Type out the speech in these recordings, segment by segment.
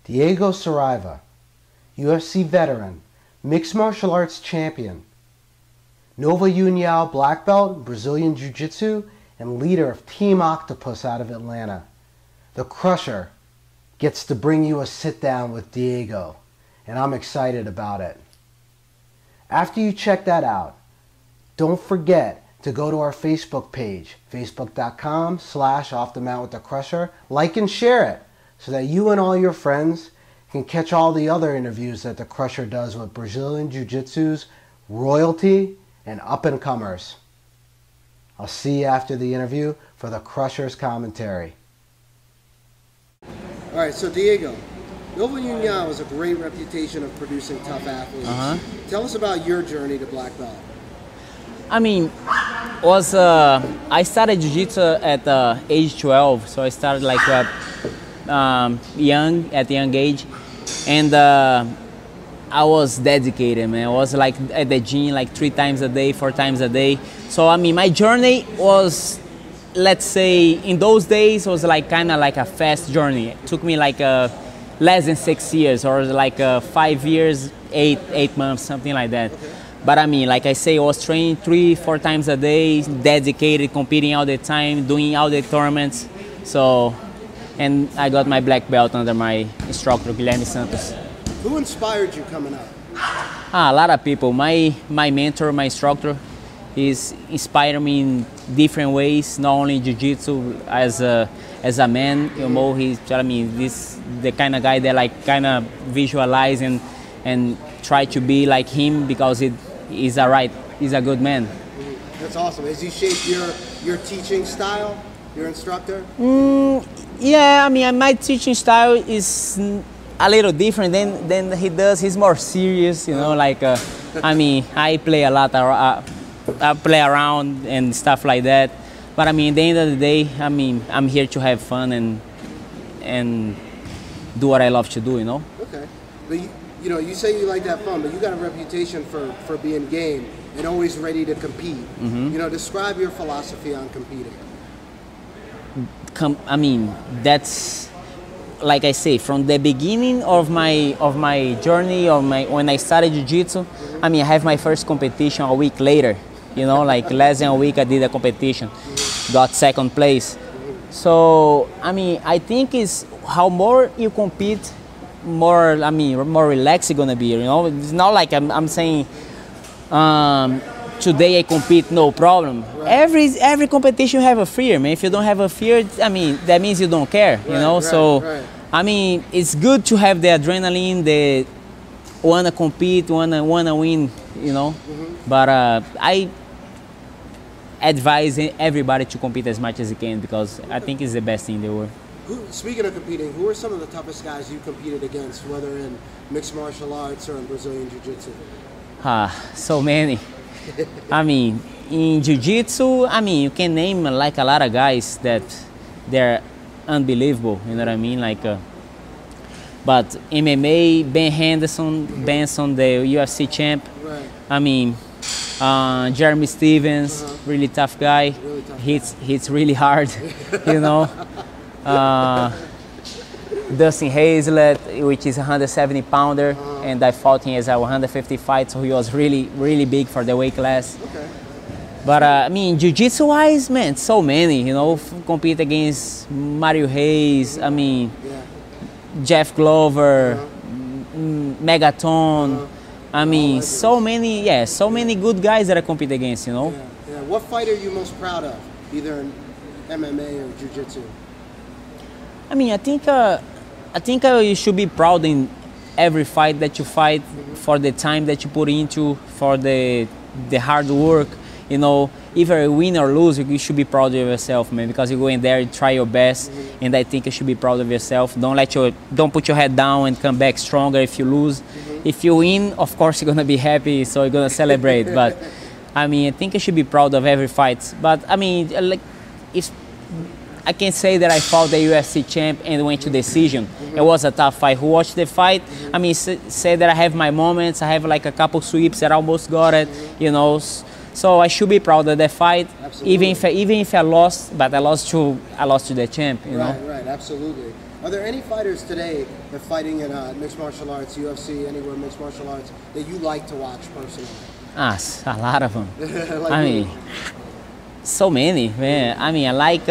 Diego Saraiva, UFC veteran, mixed martial arts champion, Nova Uniao black belt, Brazilian Jiu-Jitsu, and leader of Team Octopus out of Atlanta. The Crusher gets to bring you a sit-down with Diego, and I'm excited about it. After you check that out, don't forget to go to our Facebook page, facebook.com/offthemountviththecrusher. Like and share it so that you and all your friends can catch all the other interviews that the Crusher does with Brazilian Jiu-Jitsu's royalty and up-and-comers. I'll see you after the interview for the Crusher's commentary. All right, so Diego, Nova Uniao has a great reputation of producing tough athletes. Tell us about your journey to black belt. I mean, I started jiu-jitsu at age 12, so I started like at a young age, and I was dedicated, man. I was like at the gym like 3 times a day, 4 times a day. So I mean, my journey was, let's say, in those days, was like kind of like a fast journey. It took me like less than 6 years, or like 5 years, 8 months, something like that. Okay. But I mean, like I say, I was training 3, 4 times a day, dedicated, competing all the time, doing all the tournaments. So, and I got my black belt under my instructor, Guilherme Santos. Who inspired you coming up? A lot of people. My mentor, my instructor, he's inspired me in different ways, not only in jiu-jitsu as a man, you know, he's telling me this the kind of guy that like kind of visualize and try to be like him, because he's a good man. That's awesome. Has he shaped your teaching style, your instructor? Yeah, I mean, my teaching style is a little different than he does. He's more serious, you know, like, I mean, I play a lot, I play around and stuff like that. But I mean, at the end of the day, I mean, I'm here to have fun and do what I love to do, you know? Okay. But you know, you say you like to have fun, but you got a reputation for being game and always ready to compete. You know, describe your philosophy on competing. I mean, that's, like I say, from the beginning of my journey, when I started jiu-jitsu, I mean, I have my first competition a week later, you know, like less than a week I did a competition, got 2nd place. So, I mean, I think it's how more you compete, more, I mean, more relaxed you're gonna be, you know. It's not like I'm saying, today I compete, no problem. Right. Every competition have a fear, man. If you don't have a fear, I mean, that means you don't care, you know. So, I mean, it's good to have the adrenaline, the wanna compete, wanna win, you know. But I advise everybody to compete as much as you can, because I think it's the best thing in the world. Speaking of competing, who are some of the toughest guys you competed against, whether in mixed martial arts or in Brazilian Jiu-Jitsu? So many. I mean, in Jiu-Jitsu, I mean, you can name like a lot of guys that they're unbelievable, you know what I mean? Like, but MMA, Ben Benson, the UFC champ. Right. I mean, Jeremy Stevens, really tough guy. Really tough hits really hard, you know. Dustin Hazlett, which is a 170-pounder, and I fought him as a 150 fight, so he was really big for the weight class. Okay. But I mean, jiu-jitsu wise, man, so many, you know, compete against Mario Reis, I mean, Jeff Glover, Megaton, I mean, so many good guys that I compete against, you know. Yeah. What fight are you most proud of, either in MMA or jiu-jitsu? I mean, I think you should be proud in every fight that you fight, for the time that you put into, for the hard work. You know, either you win or lose, you should be proud of yourself, man, because you go in there, you try your best, and I think you should be proud of yourself. Don't put your head down and come back stronger if you lose. If you win, of course you're gonna be happy, so you're gonna celebrate. But I mean, I think you should be proud of every fight. But I mean, like, if I can say that I fought the UFC champ and went to decision. It was a tough fight. Who watched the fight? I mean, say that I have my moments. I have like a couple sweeps that I almost got it, you know. So I should be proud of that fight. Absolutely. Even if I lost, but I lost to the champ, you know. Right, absolutely. Are there any fighters today that fighting in mixed martial arts, UFC, anywhere mixed martial arts, that you like to watch personally? Ah, a lot of them. Like I mean, so many, man. I mean, I like.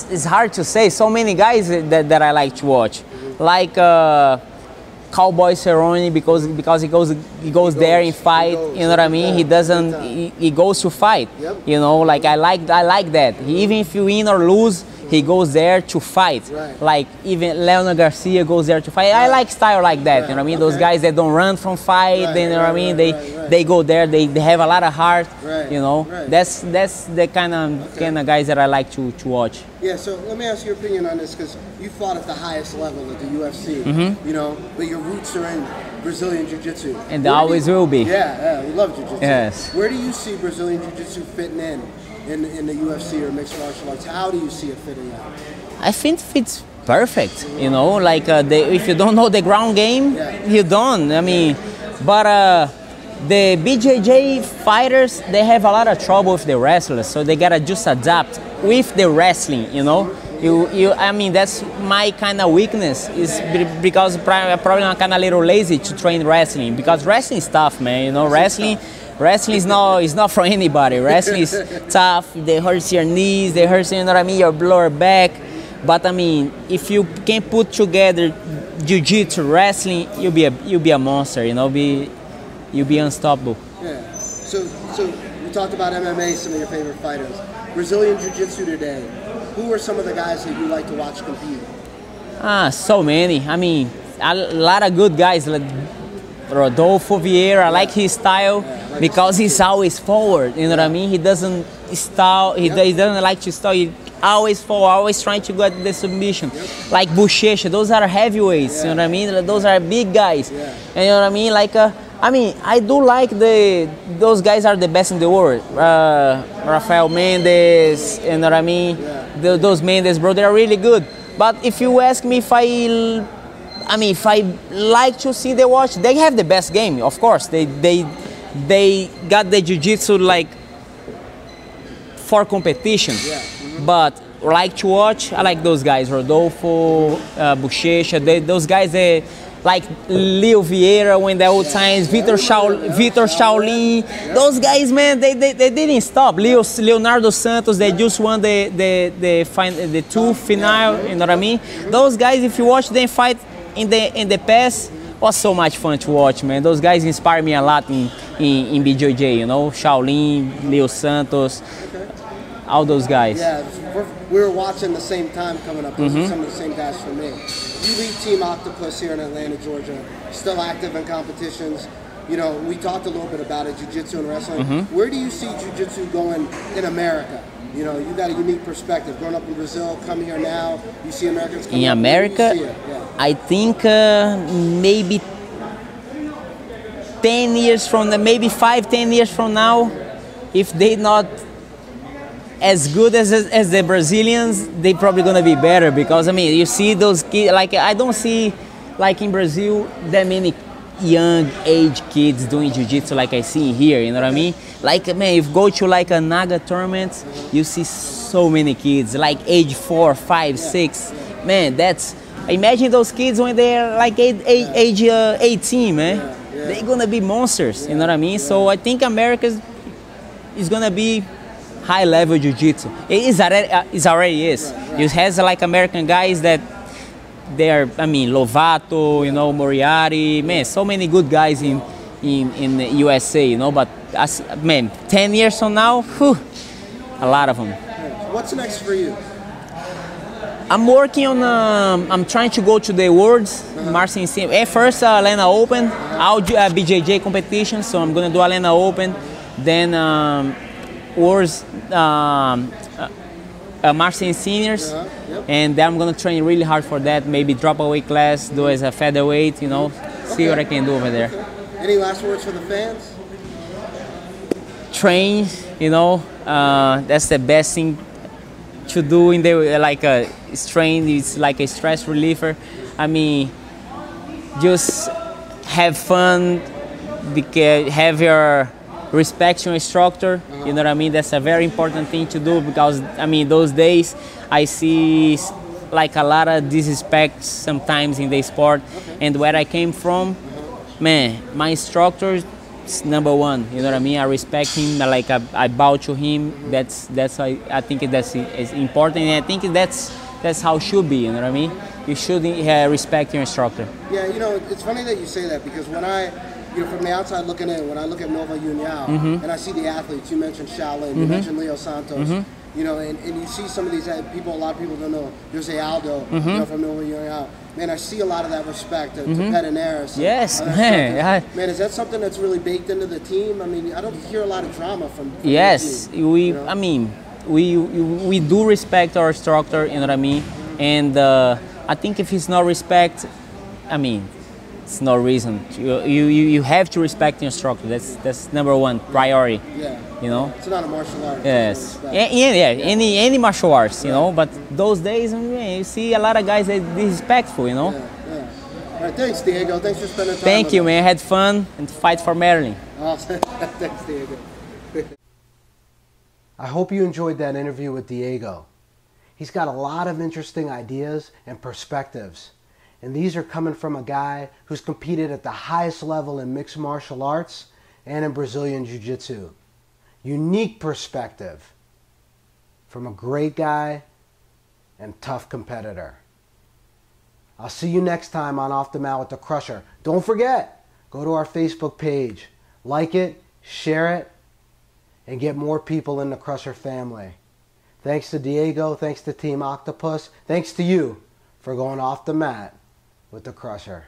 It's hard to say. So many guys that I like to watch, like Cowboy Cerrone, because he goes there and fight. You know what I mean? He doesn't. He goes to fight. Yep. You know, like I like that. Even if you win or lose, he goes there to fight. Right. Like even Leonard Garcia goes there to fight. I like style like that. You know what I mean? Those guys that don't run from fight. You know what I mean? They go there. They have a lot of heart. Right. You know. Right. That's the kind of guys that I like to watch. Yeah, so let me ask your opinion on this, because you fought at the highest level at the UFC, you know, but your roots are in Brazilian Jiu-Jitsu. And they always will be. Yeah, we love Jiu-Jitsu. Yes. Where do you see Brazilian Jiu-Jitsu fitting in the UFC or mixed martial arts? How do you see it fitting out? I think it's perfect. You know, like if you don't know the ground game, you don't. I mean, but the BJJ fighters, they have a lot of trouble with the wrestlers, so they gotta just adapt with the wrestling. You know, I mean, that's my kind of weakness, is because probably I'm kind of a little lazy to train wrestling, because wrestling is tough, man. You know, wrestling is not for anybody. Wrestling is tough. They hurt your knees, they hurt, you know what I mean, your lower back. But I mean, if you can put together jiu-jitsu, wrestling, you'll be a monster. You know, you'll be unstoppable. Yeah. So you talked about MMA, some of your favorite fighters. Brazilian Jiu-Jitsu today, who are some of the guys that you like to watch compete? So many. I mean, a lot of good guys, like Rodolfo Vieira. I like his style because he's always forward. You know what I mean? He doesn't stall. He doesn't like to stall. He always forward, always trying to get the submission. Like Bochecha, those are heavyweights. You know what I mean? Those are big guys. And you know what I mean? Like, I mean, I do like those guys are the best in the world. Rafael Mendes, you know what I mean? Those Mendes, bro, they're really good. But if you ask me if I like to see the watch, they have the best game, of course. They got the jiu-jitsu like for competition. But like to watch, I like those guys, Rodolfo, Bochecha, those guys, like Leo Vieira when the old times, Vitor Shaolin, those guys, man, they didn't stop. Leonardo Santos, they just won the two final, you know what I mean? Those guys, if you watch them fight in the past, was so much fun to watch, man. Those guys inspire me a lot in BJJ, you know, Shaolin, Leo Santos, all those guys. Yeah, we were watching the same time coming up. Those are some of the same guys for me. You lead Team Octopus here in Atlanta, Georgia, still active in competitions. You know, we talked a little bit about it, jiu-jitsu and wrestling. Where do you see jiu-jitsu going in America? You know, you got a unique perspective. Growing up in Brazil, come here now, you see Americans coming in up. America, I think maybe 10 years from now, maybe 5-10 years from now, if they not as good as the Brazilians, they probably gonna be better, because I mean, you see those kids, like I don't see like in Brazil that many young age kids doing jiu-jitsu like I see here, you know what I mean? Like, man, if you go to like a Naga tournament, you see so many kids like age 4, 5, 6. Man, imagine those kids when they're like age 18, man. They're gonna be monsters, you know what I mean? So I think America is gonna be high-level jiu-jitsu. It already is. It has like American guys that they are, I mean, Lovato, you know, Moriarty, man, so many good guys in the USA, you know, but man, 10 years from now, whew, a lot of them. What's next for you? I'm working on, I'm trying to go to the Worlds, Marcin Sim. At first, Atlanta Open, I'll do a BJJ competition, so I'm gonna do Atlanta Open, then Worlds, Marcin Seniors, and then I'm gonna train really hard for that. Maybe drop a weight class, do as a featherweight, you know, see what I can do over there. Any last words for the fans? Train, you know, that's the best thing to do in the train. It's like a stress reliever. I mean, just have fun, because have your respect your instructor. You know what I mean? That's a very important thing to do, because I mean those days I see like a lot of disrespect sometimes in the sport, and where I came from, man, my instructor is number one. You know what I mean? I respect him, like I bow to him. That's I think that's is important, and I think that's how it should be. You know what I mean? You should respect your instructor. Yeah, you know, it's funny that you say that, because when from the outside looking in, when I look at Nova Uniao and I see the athletes, you mentioned Shaolin, you mentioned Leo Santos, you know, and you see some of these people, a lot of people don't know, there's Aldo, you know, from Nova Uniao. Man, I see a lot of that respect to Pedinaris. Yes, man. Man, is that something that's really baked into the team? I mean, I don't hear a lot of drama from yes, the team, we, you know? I mean, we do respect our instructor, you know what I mean? And I think if it's not respect, I mean, it's no reason. You have to respect the instructor. That's number one priority. Yeah. You know. It's not a martial art. Yes. Any martial arts, you know. But those days, I mean, you see a lot of guys that disrespectful, you know. Yeah. All right, thanks, Diego. Thanks for spending time. Thank you, man. I had fun and fight for Maryland. Awesome. Thanks, Diego. I hope you enjoyed that interview with Diego. He's got a lot of interesting ideas and perspectives. And these are coming from a guy who's competed at the highest level in mixed martial arts and in Brazilian Jiu-Jitsu. Unique perspective from a great guy and tough competitor. I'll see you next time on Off the Mat with the Crusher. Don't forget, go to our Facebook page, like it, share it, and get more people in the Crusher family. Thanks to Diego, thanks to Team Octopus, thanks to you for going off the mat with the Crusher.